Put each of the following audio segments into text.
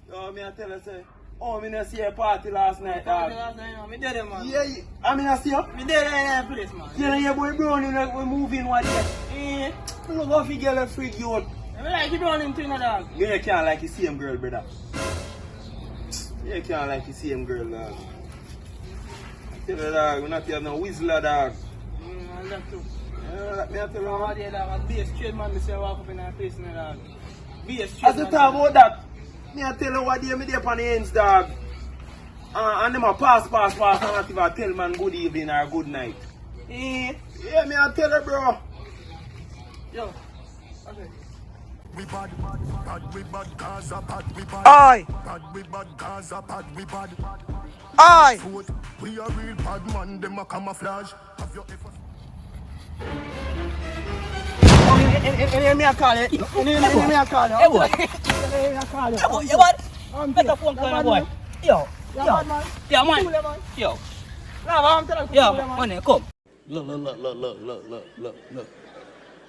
Yo, me I tell you, say, oh, me not see a party last night, Party dog. last night, man. Me dead there, man. Yeah, I mean, I see you. Me dead there in that place, man. You know, your boy Brownie, like, we moving one day. Eh. You look how he get a freak you out. I mean, like, you doing him too, you know, dog. Yeah, you can't like you see him, girl, brother. Yeah, you can't like you see him, girl, dog. I tell you, dog, we not have no whistler, dog. I left too. Yeah, like me, I tell you, All man. day, dog. And be a straight man, me say, walk up in that place, you know, dog. Be a straight As you man. talk about that, me I tell you what day me there on the ends, dog. And them a pass, and not even tell man good evening or good night. Eh. Yeah, me I tell you, bro. Yo. Okay. We bad, we bad, Gaza bad, we bad. Aye. Bad, we bad, Gaza bad, we bad. Aye. Food, we a real bad man, them a camouflage. Have you ever... Me I call you. Me I call you. Hey boy, Me I call you. hey boy, you bad? Make a phone call, boy. Yo, Yeah, yo, bad man. yo, man. Cool, man. Yo, Nah, I'm telling you. yo, cool, man. money, come.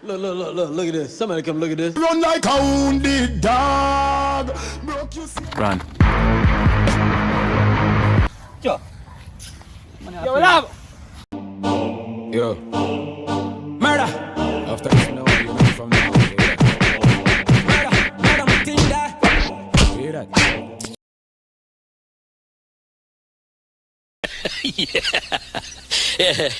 Look at this. Somebody come look at this. Run like a wounded dog. Broke you see. Run. Yo. Yo, love. Yo. Murder. After this, you know from now. Murder, my thing there. Hear that? Yeah.